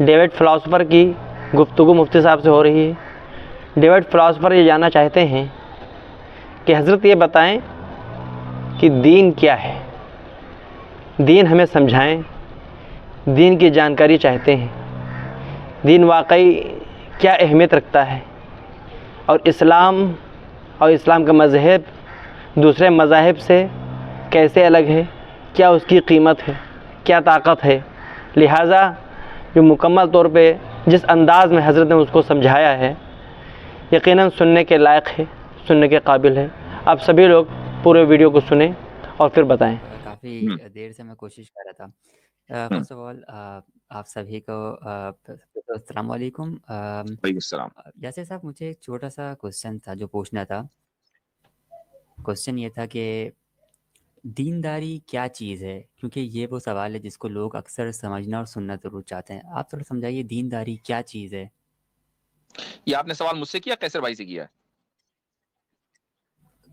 David philosopher کی گفتگو مفتی صاحب سے ہو رہی ہے۔ ڈیوڈ فلاسفر یہ جاننا چاہتے ہیں کہ حضرت یہ بتائیں کہ دین کیا ہے، دین ہمیں سمجھائیں، دین کی جانکاری چاہتے ہیں، دین واقعی کیا اہمیت رکھتا ہے، اور اسلام کا مذہب دوسرے مذاہب سے کیسے الگ ہے، کیا اس کی قیمت ہے، کیا طاقت ہے۔ لہٰذا جو مکمل طور پہ جس انداز میں حضرت نے اس کو سمجھایا ہے یقیناً سننے کے لائق ہے، سننے کے قابل ہے۔ آپ سبھی لوگ پورے ویڈیو کو سنیں اور پھر بتائیں۔ کافی دیر سے میں کوشش کر رہا تھا۔ فرسٹ آف آل آپ سبھی کو السلام علیکم۔ وعلیکم السلام۔ یاسر صاحب، مجھے ایک چھوٹا سا کوشچن تھا جو پوچھنا تھا۔ کوشچن یہ تھا کہ دینداری کیا چیز ہے، کیونکہ یہ وہ سوال ہے جس کو لوگ اکثر سمجھنا اور سننا ضرور چاہتے ہیں۔ آپ تھوڑا سمجھائیے دینداری کیا چیز ہے۔ یہ آپ نے سوال مجھ سے کیا قیصر بھائی سے کیا؟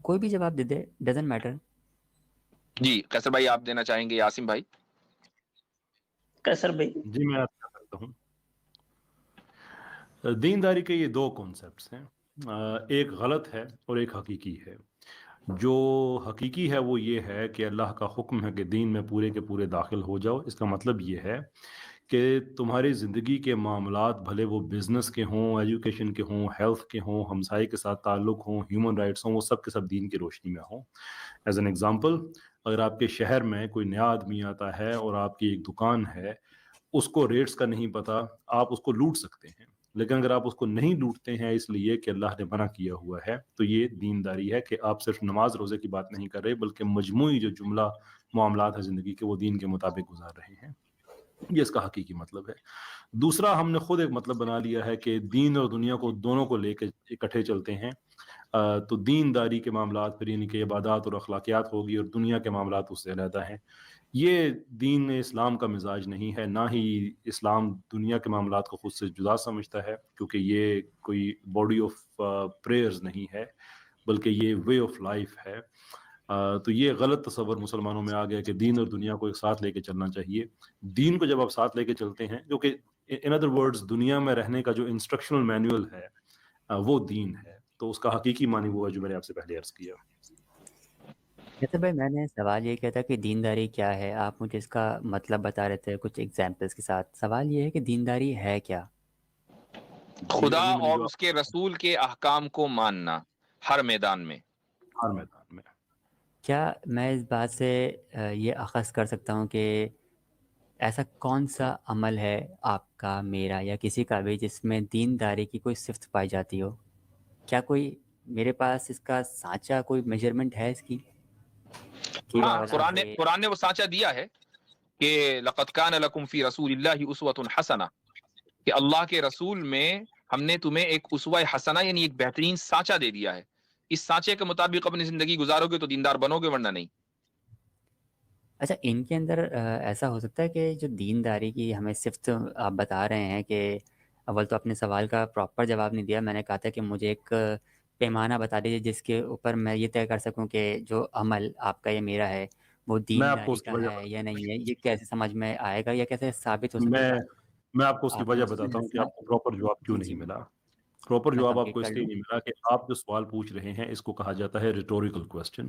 کوئی بھی جواب دے دے، ڈزنٹ میٹر۔ جی قیصر بھائی آپ دینا چاہیں گے؟ یاسم بھائی؟ قیصر بھائی۔ جی میں آپ کر سکتا ہوں۔ دینداری کے یہ دو کانسیپٹس ہیں، ایک غلط ہے اور ایک حقیقی ہے۔ جو حقیقی ہے وہ یہ ہے کہ اللہ کا حکم ہے کہ دین میں پورے کے پورے داخل ہو جاؤ۔ اس کا مطلب یہ ہے کہ تمہاری زندگی کے معاملات بھلے وہ بزنس کے ہوں، ایجوکیشن کے ہوں، ہیلتھ کے ہوں، ہمسائے کے ساتھ تعلق ہوں، ہیومن رائٹس ہوں، وہ سب کے سب دین کی روشنی میں ہوں۔ ایز این ایگزامپل، اگر آپ کے شہر میں کوئی نیا آدمی آتا ہے اور آپ کی ایک دکان ہے، اس کو ریٹس کا نہیں پتا، آپ اس کو لوٹ سکتے ہیں، لیکن اگر آپ اس کو نہیں لوٹتے ہیں اس لیے کہ اللہ نے منع کیا ہوا ہے، تو یہ دینداری ہے کہ آپ صرف نماز روزے کی بات نہیں کر رہے بلکہ مجموعی جو جملہ معاملات ہیں زندگی کے وہ دین کے مطابق گزار رہے ہیں۔ یہ اس کا حقیقی مطلب ہے۔ دوسرا، ہم نے خود ایک مطلب بنا لیا ہے کہ دین اور دنیا کو دونوں کو لے کے اکٹھے چلتے ہیں، تو دینداری کے معاملات پھر یعنی کہ عبادات اور اخلاقیات ہوگی، اور دنیا کے معاملات اس سے علیحدہ ہیں۔ یہ دین اسلام کا مزاج نہیں ہے، نہ ہی اسلام دنیا کے معاملات کو خود سے جدا سمجھتا ہے، کیونکہ یہ کوئی باڈی آف پریئرز نہیں ہے بلکہ یہ وے آف لائف ہے۔ تو یہ غلط تصور مسلمانوں میں آ گیا کہ دین اور دنیا کو ایک ساتھ لے کے چلنا چاہیے۔ دین کو جب آپ ساتھ لے کے چلتے ہیں، جو کہ ان ادر ورڈز دنیا میں رہنے کا جو انسٹرکشنل مینول ہے وہ دین ہے، تو اس کا حقیقی معنی وہ ہے جو میں نے آپ سے پہلے عرض کیا۔ جیسے بھائی میں نے سوال یہ کیا تھا کہ دینداری کیا ہے، آپ مجھے اس کا مطلب بتا رہے تھے کچھ ایگزامپلس کے ساتھ۔ سوال یہ ہے کہ دینداری ہے کیا؟ خدا اور اس کے رسول کے احکام کو ماننا ہر میدان میں۔ ہر میدان میں۔ کیا میں اس بات سے یہ اخذ کر سکتا ہوں کہ ایسا کون سا عمل ہے آپ کا، میرا یا کسی کا بھی، جس میں دینداری کی کوئی صفت پائی جاتی ہو؟ کیا کوئی میرے پاس اس کا سانچہ کوئی میجرمنٹ ہے اس کی؟ ہاں، قرآن نے وہ سانچہ دیا ہے کہ لقد کان لکم فی رسول اللہ اسوۃ حسنہ، کہ اللہ کے رسول میں ہم نے تمہیں ایک اسوہ حسنہ یعنی ایک بہترین سانچہ دے دیا ہے۔ اس سانچے کے مطابق اپنی زندگی گزارو گے تو دیندار بنو گے، ورنہ نہیں۔ اچھا، ان کے اندر ایسا ہو سکتا ہے کہ جو دینداری کی ہمیں صفت آپ بتا رہے ہیں، کہ اول تو اپنے سوال کا پراپر جواب نہیں دیا۔ میں نے کہا تھا کہ مجھے ایک پیمانہ بتا دیجیے جس کے اوپر میں یہ طے کر سکوں کہ جو عمل آپ کا یا میرا ہے وہ دینداری کا ہے یا نہیں ہے۔ یہ کیسے سمجھ میں آئے گا یا کیسے ثابت ہو سکے گا؟ میں آپ کو اس کی وجہ بتاتا ہوں کہ آپ کو پراپر جواب کیوں نہیں ملا۔ پراپر جواب آپ کو اس لیے نہیں ملا کہ آپ جو سوال پوچھ رہے ہیں اس کو کہا جاتا ہے ریٹوریکل کوسچن۔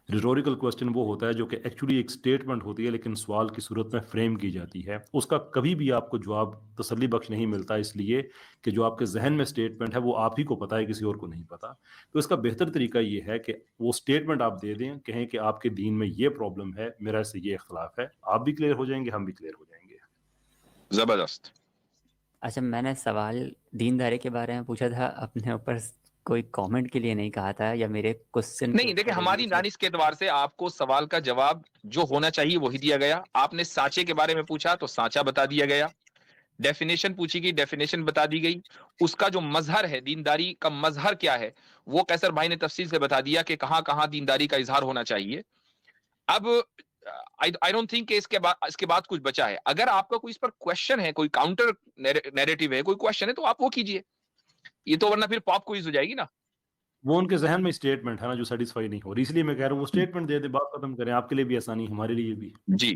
ریٹوریکل کوسچن وہ ہوتا ہے جو کہ ایکچولی ایک سٹیٹمنٹ ہوتی ہے لیکن سوال کی صورت میں فریم کی جاتی ہے، اس کا کبھی بھی آپ کو جواب تسلی بخش نہیں ملتا، اس لیے کہ جو آپ کے ذہن میں سٹیٹمنٹ ہے وہ آپ ہی کو پتا ہے، کسی اور کو نہیں پتا۔ تو اس کا بہتر طریقہ یہ ہے کہ وہ سٹیٹمنٹ آپ دے دیں، کہیں کہ آپ کے دین میں یہ پرابلم ہے، میرا اس سے یہ اختلاف ہے، آپ بھی کلیئر ہو جائیں گے، ہم بھی کلیئر ہو جائیں گے۔ زبردست۔ اچھا، میں نے سوال دینداری کے بارے میں پوچھا تھا، اپنے اوپر کوئی کامنٹ کے لیے نہیں کہا تھا یا میرے کوسچن نہیں دیکھیں، ہماری دانش کے اعتبار سے آپ کو سوال کا جواب جو ہونا چاہیے وہی دیا گیا۔ آپ نے سانچے کے بارے میں پوچھا تو سانچہ بتا دیا گیا، ڈیفینیشن پوچھی گئی، ڈیفینیشن بتا دی گئی، اس کا جو مظہر ہے، دینداری کا مظہر کیا ہے، وہ قیصر بھائی نے تفصیل سے بتا دیا کہ کہاں کہاں دینداری کا اظہار ہونا چاہیے۔ اب I don't think کہ اس کے بعد کچھ بچا ہے۔ اگر آپ کا کوئی اس پر کویشچن ہے، کوئی کاؤنٹر نیریٹو ہے، کوئی کویشچن ہے تو آپ وہ کیجئے، یہ تو ورنہ پھر پاپ کوئز ہو جائے گی نا۔ وہ ان کے ذہن میں اسٹیٹمنٹ ہے نا جو سیٹسفائی نہیں ہو رہی، اس لیے میں کہہ رہا ہوں وہ اسٹیٹمنٹ دے دے، بات ختم کریں، آپ کے لیے بھی آسانی، ہمارے لیے بھی۔ جی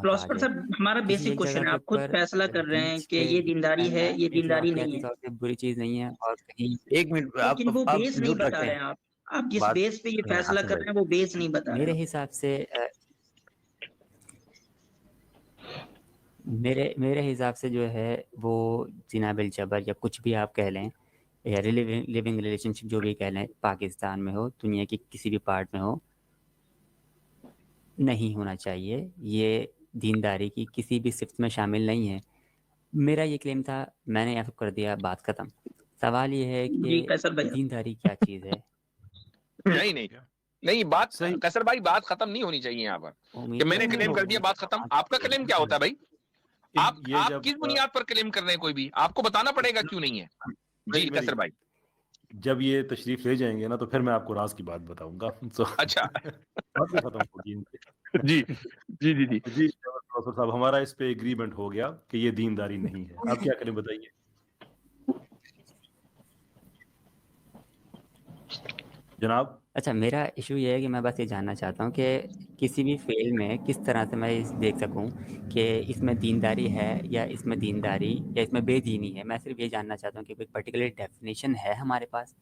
فلاسفر محتاج ہے؟ صاحب ہمارا کسی بیسک ایک کوشچن جگہ ہے، کے آپ خود اوپر فیصلہ کر رہے ہیں بیچ کہ پہ یہ دینداری ہے، چلنا یہ دینداری نہیں اخلاقیاتی ہے، طور پہ بری چیز نہیں ہے، اور کہیں ایک منٹ لیکن وہ آپ بیس نہیں میوٹ بتا رکھیں رہے ہیں آپ جس بات بیس پہ یہ فیصلہ حسن کر بھائی. رہے ہیں وہ بیس نہیں بتا رہے میرے ہیں. حساب سے میرے حساب سے جو ہے وہ جناب الجبر یا کچھ بھی آپ کہہ لیں، یا لیونگ ریلیشن شپ جو بھی کہہ لیں، پاکستان میں ہو، دنیا کی کسی بھی پارٹ میں ہو، نہیں ہونا چاہیے. یہ دینداری کی کسی بھی صفت میں شامل نہیں ہے. میرا یہ کلیم تھا، میں نے یہاں کر دیا، بات ختم. سوال یہ ہے جی کہ قیصر بھائی دینداری کیا چیز ہے؟ نہیں بات صحیح. قیصر بھائی بات ختم نہیں ہونی چاہیے یہاں پر کہ امید میں نے کرتا کلیم ہوں کر دیا بات ختم. آپ کا کلیم کیا ہوتا ہے بھائی؟ یہ آپ جب کس بنیاد پر کلیم کر رہے ہیں؟ کوئی بھی آپ کو بتانا پڑے گا کیوں نہیں ہے. جی میری قیصر بھائی. جب یہ تشریف لے جائیں گے نا تو پھر میں آپ کو راز کی بات بتاؤں گا. اچھا بات بھی ختم ہوگی ان کی. جی جی جی جی جی پروفیسر صاحب، ہمارا اس پہ ایگریمنٹ ہو گیا کہ یہ دینداری نہیں ہے. آپ کیا کریں بتائیے. جناب اچھا، میرا ایشو یہ ہے کہ میں بس یہ جاننا چاہتا ہوں کہ کسی بھی فیل میں کس طرح سے میں دیکھ سکوں کہ اس میں دینداری ہے یا اس میں دینداری یا اس میں بے دینی ہے. میں صرف یہ جاننا چاہتا ہوں کہ کوئی پرٹیکولر ڈیفینیشن ہے ہمارے پاس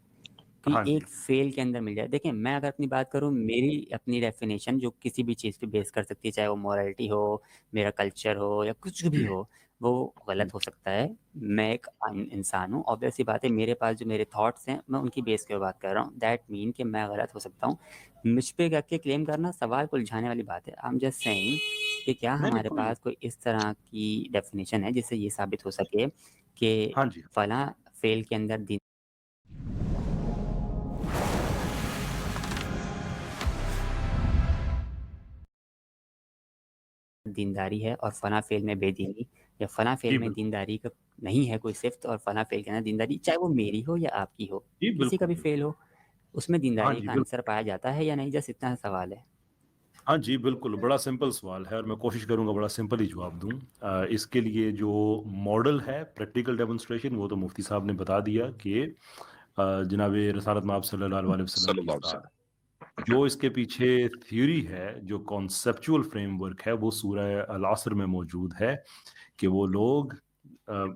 کہ ہاں جی ایک فیل کے اندر مل جائے. دیکھیں، میں اگر اپنی بات کروں، میری اپنی ڈیفینیشن جو کسی بھی چیز پہ بیس کر سکتی ہے، چاہے وہ مورالٹی ہو، میرا کلچر ہو، یا کچھ بھی ہو، وہ غلط ہو سکتا ہے. میں ایک انسان ہوں، obvious سی بات ہے، میرے پاس جو میرے تھاٹس ہیں میں ان کی بیس پہ بات کر رہا ہوں. دیٹ مین کہ میں غلط ہو سکتا ہوں. مجھ پہ کر کے کلیم کرنا سوال کو الجھانے والی بات ہے. آئی ایم جسٹ سیئنگ کہ کیا نہیں ہمارے کوئی پاس کوئی اس طرح کی ڈیفینیشن ہے جس سے یہ ثابت ہو سکے کہ ہاں جی فلاں فیل کے اندر دینداری ہے اور فلاں فیل میں بے دینی، یا فلاں فیل جی میں بالکل دینداری کا نہیں ہے کوئی صفت اور فلاں فیل کے اندر دینداری، چاہے وہ میری ہو یا آپ کی ہو، جی کسی کا بالکل بھی فیل ہو، اس میں ہاں دینداری جی کا بالکل عنصر پایا جاتا ہے یا نہیں؟ جس اتنا سوال ہے. ہاں جی بالکل. بڑا سمپل سوال ہے اور میں کوشش کروں گا بڑا سمپل ہی جواب دوں. اس کے لیے جو ماڈل ہے پریکٹیکل ڈیمونسٹریشن وہ تو مفتی صاحب نے بتا دیا کہ جناب رسالت مآب صلی اللہ علیہ وسلم صلی کی اللہ علیہ اطاعت. وسلم. جو اس کے پیچھے تھیوری ہے، جو کانسیپچول فریم ورک ہے، وہ سورہ العصر میں موجود ہے کہ وہ لوگ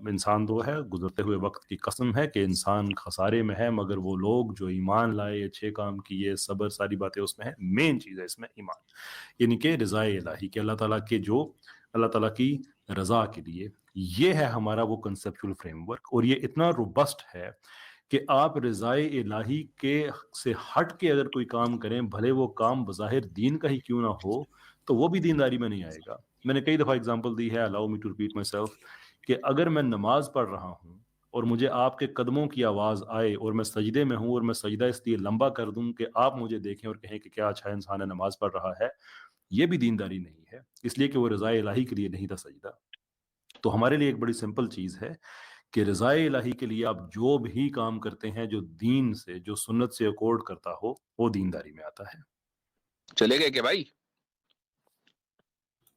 انسان تو ہے، گزرتے ہوئے وقت کی قسم ہے کہ انسان خسارے میں ہے، مگر وہ لوگ جو ایمان لائے، اچھے کام کیے، صبر، ساری باتیں اس میں ہیں. مین چیز ہے اس میں ایمان، یعنی کہ رضا الہی، کہ اللہ تعالیٰ کے جو اللہ تعالیٰ کی رضا کے لیے. یہ ہے ہمارا وہ کنسیپچول فریم ورک، اور یہ اتنا روبسٹ ہے کہ آپ رضا الہی کے سے ہٹ کے اگر کوئی کام کریں، بھلے وہ کام بظاہر دین کا ہی کیوں نہ ہو، تو وہ بھی دینداری میں نہیں آئے گا. میں نے کئی دفعہ اگزامپل دی ہے، allow me to repeat myself، کہ اگر میں نماز پڑھ رہا ہوں اور مجھے آپ کے قدموں کی آواز آئے اور میں سجدے میں ہوں، اور میں سجدہ اس لیے لمبا کر دوں کہ آپ مجھے دیکھیں اور کہیں کہ کیا اچھا انسان ہے، نماز پڑھ رہا ہے، یہ بھی دینداری نہیں ہے، اس لیے کہ وہ رضا الہی کے لیے نہیں تھا سجدہ. تو ہمارے لیے ایک بڑی سمپل چیز ہے کہ رضا الہی کے لیے آپ جو بھی کام کرتے ہیں جو دین سے، جو سنت سے اکورڈ کرتا ہو، وہ دینداری میں آتا ہے. چلے گئے کہ بھائی؟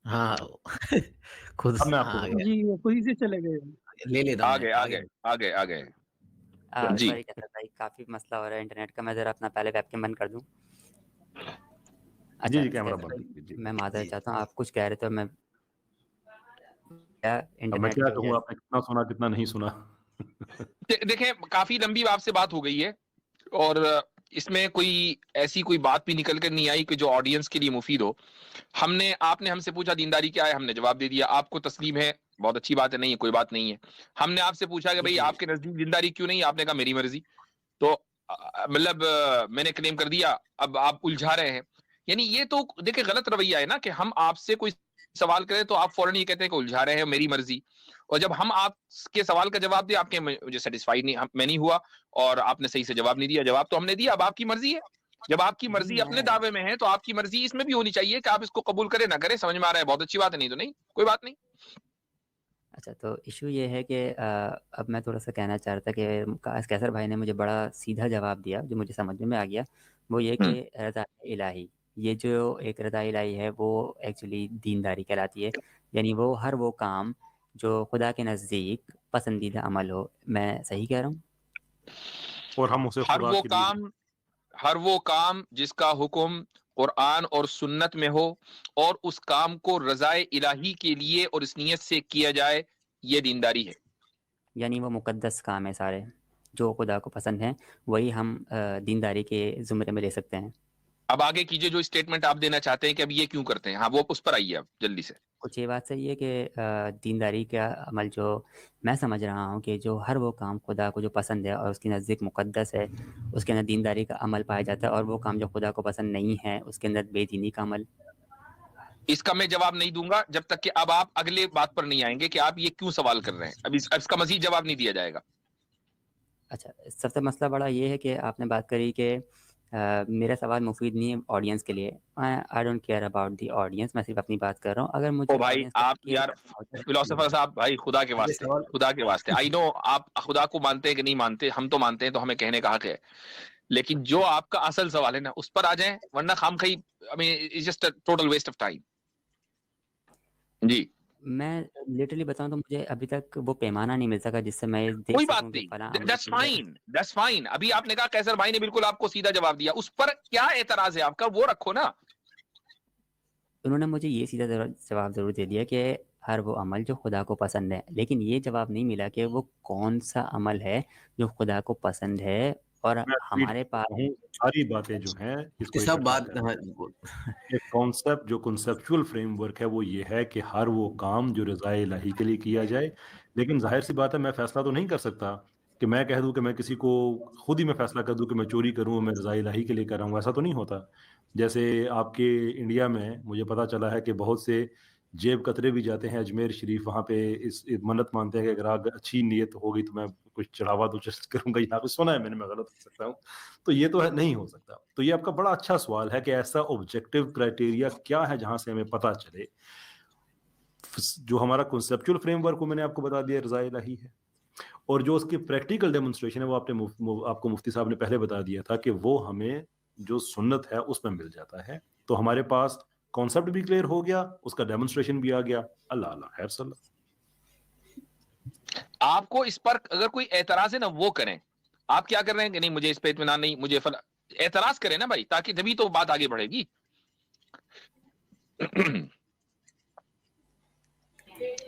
ہاں خود اب میں آپ کو آ بتا گیا، جی وہ خود ہی سے چلے گئے. لے لیتا ہوں میں آگے آگے. آگے آگے آگے. جی سوری کہتا بھائی، کافی مسئلہ ہو رہا ہے انٹرنیٹ کا. میں ذرا اپنا پہلے ویب کیم بند کر دوں. جی اچھا جی کیمرہ کیسر بند بھائی، کیجیے. جی میں معذرت جی چاہتا ہوں، آپ کچھ کہہ رہے تھے، میں اب میں انٹرنیٹ کیا کی کہوں، وجہ آپ نے کتنا سنا کتنا نہیں سنا. دیکھیں، کافی لمبی آپ سے بات ہو گئی ہے، اور اس میں کوئی ایسی کوئی بات بھی نکل کر نہیں آئی کہ جو آڈینس کے لیے مفید ہو. آپ نے ہم سے پوچھا دینداری کیا ہے، ہم نے جواب دے دیا. آپ کو تسلیم ہے، بہت اچھی بات ہے، نہیں ہے کوئی بات نہیں ہے. ہم نے آپ سے پوچھا کہ بھئی آپ کے نزدیک دینداری کیوں نہیں، آپ نے کہا میری مرضی. تو مطلب میں نے کلیم کر دیا، اب آپ الجھا رہے ہیں. یعنی یہ تو دیکھیں غلط رویہ ہے نا کہ ہم آپ سے کوئی سوال کریں تو آپ فوراً یہ کہتے ہیں کہ الجھا رہے ہیں، میری مرضی. اور جب ہم آپ کے سوال کا جواب دیں، آپ کے مجھے سیٹسفائی نہیں، میں نہیں ہوا اور آپ نے صحیح سے جواب نہیں دیا. جواب تو ہم نے دیا، اب آپ کی مرضی ہے. جب آپ کی مرضی اپنے دعوے میں ہے تو آپ کی مرضی اس میں بھی ہونی چاہیے کہ آپ اس کو قبول کریں نہ کریں. سمجھ میں آ رہا ہے؟ بہت اچھی بات ہے، نہیں تو نہیں، کوئی بات نہیں. اچھا، تو ایشو یہ ہے کہ اب میں تھوڑا سا کہنا چاہ رہا تھا کہ کیسر بھائی نے مجھے بڑا سیدھا جواب دیا جو مجھے سمجھ میں آ گیا. وہ یہ کہ رضا الہی، یہ جو ایک رضا الہی ہے وہ ایکچولی دینداری کہلاتی ہے. یعنی وہ ہر وہ کام جو خدا کے نزدیک پسندیدہ عمل ہو. میں صحیح کہہ رہا ہوں؟ اور ہم اسے خدا کے لیے ہر وہ کام جس کا حکم قرآن اور سنت میں ہو اور اس کام کو رضائے الہی کے لیے اور اس نیت سے کیا جائے، یہ دینداری ہے۔ یعنی وہ مقدس کام ہے سارے جو خدا کو پسند ہیں، وہی ہم دینداری کے زمرے میں لے سکتے ہیں۔ اب آگے کیجئے جو اسٹیٹمنٹ آپ دینا چاہتے ہیں کہ اب یہ کیوں کرتے ہیں، ہاں وہ اس پر آئیے آپ جلدی سے۔ کچھ یہ بات صحیح ہے کہ دینداری کا عمل جو میں سمجھ رہا ہوں کہ جو ہر وہ کام خدا کو جو پسند ہے اور اس کے نزدیک مقدس ہے، اس کے اندر دینداری کا عمل پایا جاتا ہے، اور وہ کام جو خدا کو پسند نہیں ہے اس کے اندر بے دینی کا عمل۔ اس کا میں جواب نہیں دوں گا جب تک کہ اب آپ اگلے بات پر نہیں آئیں گے کہ آپ یہ کیوں سوال کر رہے ہیں، اب اس کا مزید جواب نہیں دیا جائے گا۔ اچھا، سب سے مسئلہ بڑا یہ ہے کہ آپ نے بات کری کہ میرا سوال مفید نہیں ہے آڈینس کے لیے۔ I don't care about the audience, میں صرف اپنی بات کر رہا ہوں۔ اگر مجھے او بھائی audience کا آپ کیئر یار کرنا ہوتا ہے- فلاسفر صاحب، بھائی خدا کے واسطے، خدا کے واسطے، آئی نو آپ خدا کو مانتے ہیں کہ نہیں مانتے، ہم تو مانتے ہیں تو ہمیں کہنے کا حق ہے، لیکن جو آپ کا اصل سوال ہے نا اس پر آ جائیں، ورنہ خام خواہی I mean it's just a total waste of time۔ جی میں لٹرلی بتاؤں تو مجھے ابھی تک وہ پیمانہ نہیں مل سکا جس سے میں دیکھ کوئی سکوں بات کہ فلاں نہیں، عمل دیٹس ٹھیک ہے۔ Fine, that's fine. ابھی آپ نے کہا قیصر بھائی نے بالکل آپ کو سیدھا جواب دیا، اس پر کیا اعتراض ہے آپ کا، وہ رکھو نا۔ انہوں نے مجھے یہ سیدھا جواب ضرور دے دیا کہ ہر وہ عمل جو خدا کو پسند ہے، لیکن یہ جواب نہیں ملا کہ وہ کون سا عمل ہے جو خدا کو پسند ہے۔ اور میں ہمارے پاس ہوں ساری باتیں جو ہیں اس کو سب بات ایک کانسیپٹ جو کنسیپچول فریم ورک ہے وہ یہ ہے کہ ہر وہ کام جو رضائے الہی کے لیے کیا جائے، لیکن ظاہر سی بات ہے میں فیصلہ تو نہیں کر سکتا کہ میں کہہ دوں کہ میں کسی کو خود ہی میں فیصلہ کر دوں کہ میں چوری کروں، میں رضائے الہی کے لیے کر رہا ہوں، ایسا تو نہیں ہوتا۔ جیسے آپ کے انڈیا میں مجھے پتا چلا ہے کہ بہت سے جیب کترے بھی جاتے ہیں اجمیر شریف، وہاں پہ اس منت مانتے ہیں کہ اگر آگ اچھی نیت ہوگی تو میں کچھ چڑھاوا تو کروں گا، یہاں پہ سنا ہے میں نے، میں غلط ہو سکتا ہوں، تو یہ تو نہیں ہو سکتا۔ تو یہ آپ کا بڑا اچھا سوال ہے کہ ایسا آبجیکٹو کرائٹیریا کیا ہے جہاں سے ہمیں پتہ چلے۔ جو ہمارا کنسیپچول فریم ورک وہ میں نے آپ کو بتا دیا رضائے الہی ہے، اور جو اس کی پریکٹیکل ڈیمونسٹریشن ہے وہ آپ کو مفتی صاحب نے پہلے بتا دیا تھا کہ وہ ہمیں جو سنت ہے اس میں مل جاتا ہے۔ تو ہمارے پاس کانسیپٹ بھی کلیئر ہو گیا، اس کا ڈیمونسٹریشن بھی آ گیا۔ اللہ اللہ خیر صلی اللہ۔ آپ کو اس پر اگر کوئی اعتراض ہے نا وہ کریں، آپ کیا کر رہے ہیں کہ نہیں مجھے اس پہ اطمینان نہیں، مجھے اعتراض کریں نا بھائی، تاکہ جبھی تو بات آگے بڑھے گی۔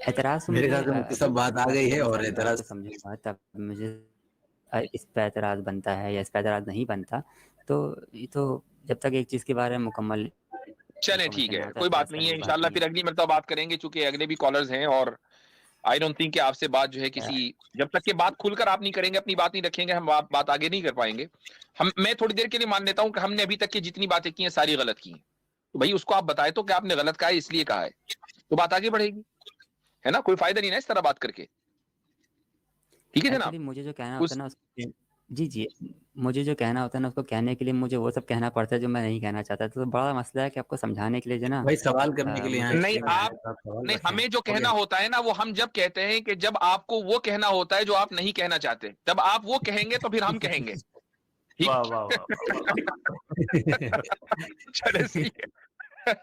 اعتراض تو میرے مجھے خیال سے مفتی صاحب بات آ گئی ہے، اور اعتراض سمجھوں گا تب مجھے اس پہ اعتراض بنتا ہے یا اس پہ اعتراض نہیں بنتا، تو یہ تو جب تک ایک چیز کے بارے میں مکمل چلیں ٹھیک ہے، کوئی بات نہیں ہے، انشاءاللہ پھر اگلی مرتبہ بات کریں گے، چونکہ اگلے بھی کالرز ہیں، اور آئی ڈونٹ تھنک کہ آپ سے بات جو ہے کسی، جب تک کہ بات کھل کر آپ نہیں کریں گے، اپنی بات نہیں رکھیں گے، ہم بات آگے نہیں کر پائیں گے۔ میں تھوڑی دیر کے لیے مان لیتا ہوں کہ ہم نے ابھی تک کی جتنی باتیں کی ہیں ساری غلط کی ہیں، تو بھائی اس کو آپ بتائے تو کہ آپ نے غلط کہا ہے اس لیے کہا ہے، تو بات آگے بڑھے گی، ہے نا؟ کوئی فائدہ نہیں نا اس طرح بات کر کے، ٹھیک ہے جناب؟ مجھے جو کہنا ہوتا ہے نا جی مجھے جو کہنا ہوتا ہے نا اس کو کہنے کے لیے مجھے وہ سب کہنا پڑتا ہے جو میں نہیں کہنا چاہتا، تو بڑا مسئلہ ہے کہ آپ کو سمجھانے کے لیے جو نا بھائی سوال کرنے کے لیے نہیں، آپ نہیں، ہمیں جو کہنا ہوتا ہے نا وہ ہم جب کہتے ہیں کہ جب آپ کو وہ کہنا ہوتا ہے جو آپ نہیں کہنا چاہتے، جب آپ وہ کہیں گے تو پھر ہم کہیں گے، ٹھیک؟ واہ واہ واہ واہ۔ چلے صحیح ہے۔